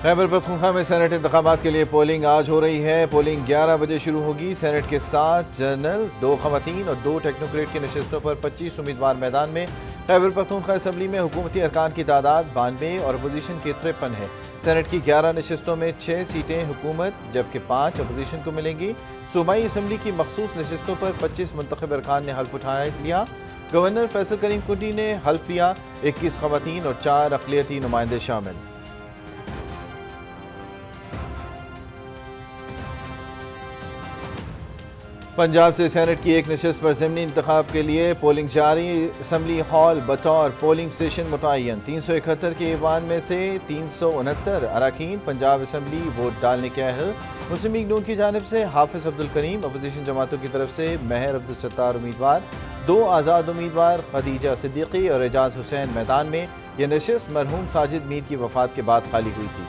خیبر پختونخوا میں سینٹ انتخابات کے لیے پولنگ آج ہو رہی ہے۔ پولنگ 11 بجے شروع ہوگی۔ سینٹ کے 7 جنرل، 2 خواتین اور 2 ٹیکنوکریٹ کی نشستوں پر 25 امیدوار میدان میں۔ خیبر پختونخوا اسمبلی میں حکومتی ارکان کی تعداد 92 اور اپوزیشن کی 53 ہے۔ سینٹ کی 11 نشستوں میں 6 سیٹیں حکومت جبکہ 5 اپوزیشن کو ملیں گی۔ صوبائی اسمبلی کی مخصوص نشستوں پر 25 منتخب ارکان نے حلف اٹھا لیا۔ گورنر فیصل کریم کنڈی نے حلف لیا۔ 21 خواتین اور 4 اقلیتی نمائندے شامل۔ پنجاب سے سینٹ کی ایک نشست پر ضمنی انتخاب کے لیے پولنگ جاری۔ اسمبلی ہال بطور پولنگ اسٹیشن متعین۔ 371 کے ایوان میں سے 369 اراکین پنجاب اسمبلی ووٹ ڈالنے کے اہل۔ مسلم لیگ نون کی جانب سے حافظ عبدالکریم، اپوزیشن جماعتوں کی طرف سے مہر عبدالستار امیدوار، 2 آزاد امیدوار خدیجہ صدیقی اور اعجاز حسین میدان میں۔ یہ نشست مرحوم ساجد میر کی وفات کے بعد خالی ہوئی تھی۔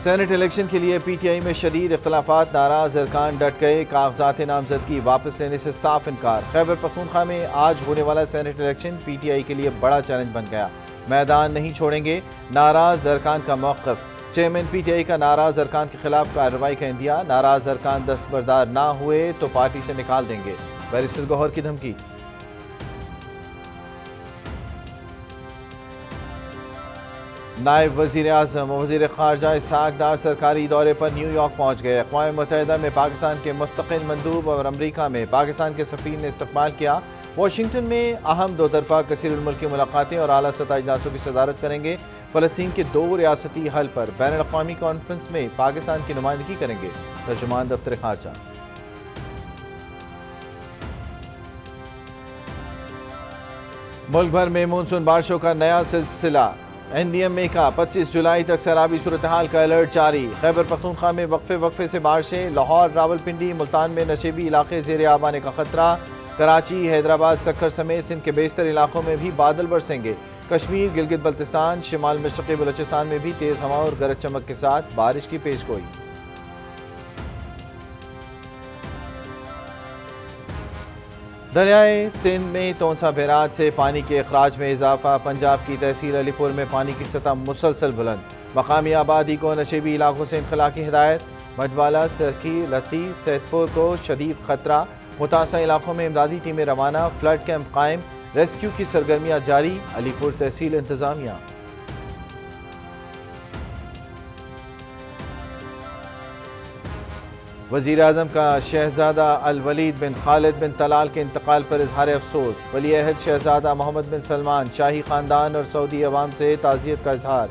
سینٹ الیکشن کے لیے پی ٹی آئی میں شدید اختلافات، ناراض ارکان ڈٹ گئے، کاغذات نامزدگی واپس لینے سے صاف انکار۔ خیبر پختونخوا میں آج ہونے والا Saint election P T I کے لیے بڑا چیلنج بن گیا۔ میدان نہیں چھوڑیں گے، ناراض ارکان کا موقف۔ چیئرمین پی ٹی آئی کا ناراض ارکان کے خلاف کارروائی کا عندیہ، ناراض ارکان دستبردار نہ ہوئے تو پارٹی سے نکال دیں گے، بیرسٹر گوہر کی دھمکی۔ نائب وزیر اعظم و وزیر خارجہ اسحاق ڈار سرکاری دورے پر نیو یارک پہنچ گئے۔ اقوام متحدہ میں پاکستان کے مستقل مندوب اور امریکہ میں پاکستان کے سفیر نے استقبال کیا۔ واشنگٹن میں اہم 2 طرفہ کثیر الملکی ملاقاتیں اور اعلیٰ سطح اجلاسوں کی صدارت کریں گے۔ فلسطین کے 2 ریاستی حل پر بین الاقوامی کانفرنس میں پاکستان کی نمائندگی کریں گے، ترجمان دفتر خارجہ۔ ملک بھر میں مونسون بارشوں کا نیا سلسلہ۔ این ڈی ایم اے کا 25 جولائی تک سیلابی صورتحال کا الرٹ جاری۔ خیبر پختونخوا میں وقفے سے بارشیں، لاہور، راولپنڈی، ملتان میں نشیبی علاقے زیر آب آنے کا خطرہ۔ کراچی، حیدرآباد، سکھر سمیت سندھ کے بیشتر علاقوں میں بھی بادل برسیں گے۔ کشمیر، گلگت بلتستان، شمال مشرقی بلوچستان میں بھی تیز ہوا اور گرج چمک کے ساتھ بارش کی پیش گوئی۔ دریائے سندھ میں تونسا بیراج سے پانی کے اخراج میں اضافہ۔ پنجاب کی تحصیل علی پور میں پانی کی سطح مسلسل بلند۔ مقامی آبادی کو نشیبی علاقوں سے انخلا کی ہدایت۔ مجھوالا، سرکی، لتی، سید پور کو شدید خطرہ۔ متاثرہ علاقوں میں امدادی ٹیمیں روانہ، فلڈ کیمپ قائم، ریسکیو کی سرگرمیاں جاری۔ علی پور تحصیل انتظامیہ۔ وزیر اعظم کا شہزادہ الولید بن خالد بن طلال کے انتقال پر اظہار افسوس۔ ولی عہد شہزادہ محمد بن سلمان، شاہی خاندان اور سعودی عوام سے تعزیت کا اظہار۔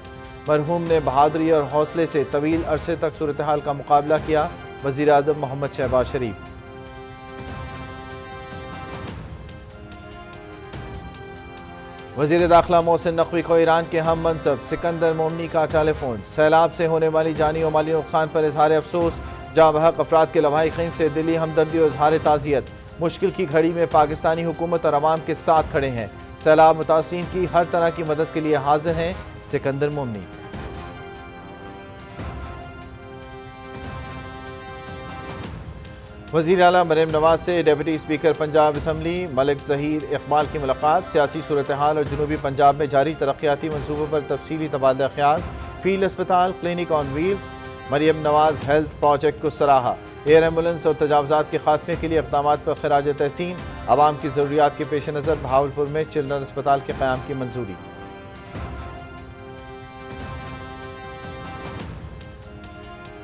مرحوم نے بہادری اور حوصلے سے طویل عرصے تک صورتحال کا مقابلہ کیا۔ وزیر اعظم محمد شہباز شریف۔ وزیر داخلہ محسن نقوی کو ایران کے ہم منصب سکندر مومنی کا ٹیلی فون۔ سیلاب سے ہونے والی جانی و مالی نقصان پر اظہار افسوس۔ جاں بحق افراد کے لواحقین سے دلی ہمدردی اور اظہار تعزیت۔ مشکل کی گھڑی میں پاکستانی حکومت اور عوام کے ساتھ کھڑے ہیں۔ سیلاب متاثرین کی ہر طرح کی مدد کے لیے حاضر ہیں، سکندر مومنی۔ وزیر اعلیٰ مریم نواز سے ڈیپٹی اسپیکر پنجاب اسمبلی ملک ظہیر اقبال کی ملاقات۔ سیاسی صورتحال اور جنوبی پنجاب میں جاری ترقیاتی منصوبوں پر تفصیلی تبادلہ خیال۔ فیلڈ اسپتال، کلینک آن Wales, Maryam Nawaz health project کو سراہا۔ ایئر ایمبولینس اور تجاوزات کے خاتمے کے لیے اقدامات پر خراج تحسین۔ عوام کی ضروریات کے پیش نظر بہاولپور میں چلڈرن اسپتال کے قیام کی منظوری۔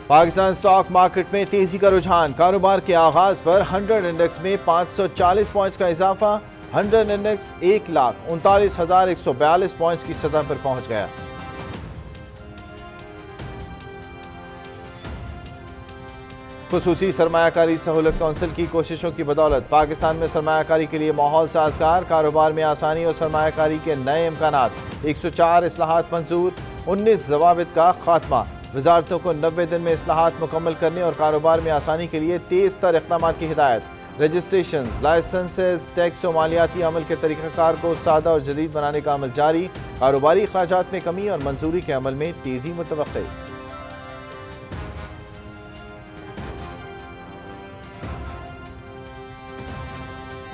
پاکستان سٹاک مارکیٹ میں تیزی کا رجحان۔ کاروبار کے آغاز پر 100 انڈیکس میں 540 پوائنٹس کا اضافہ۔ 100 انڈیکس 1,39,142 پوائنٹس کی سطح پر پہنچ گیا۔ خصوصی سرمایہ کاری سہولت کونسل کی کوششوں کی بدولت پاکستان میں سرمایہ کاری کے لیے ماحول سازگار۔ کاروبار میں آسانی اور سرمایہ کاری کے نئے امکانات۔ 104 اصلاحات منظور، 19 ضوابط کا خاتمہ۔ وزارتوں کو 90 دن میں اصلاحات مکمل کرنے اور کاروبار میں آسانی کے لیے تیز تر اقدامات کی ہدایت۔ رجسٹریشنز، لائسنسز، ٹیکس و مالیاتی عمل کے طریقہ کار کو سادہ اور جدید بنانے کا عمل جاری۔ کاروباری اخراجات میں کمی اور منظوری کے عمل میں تیزی متوقع۔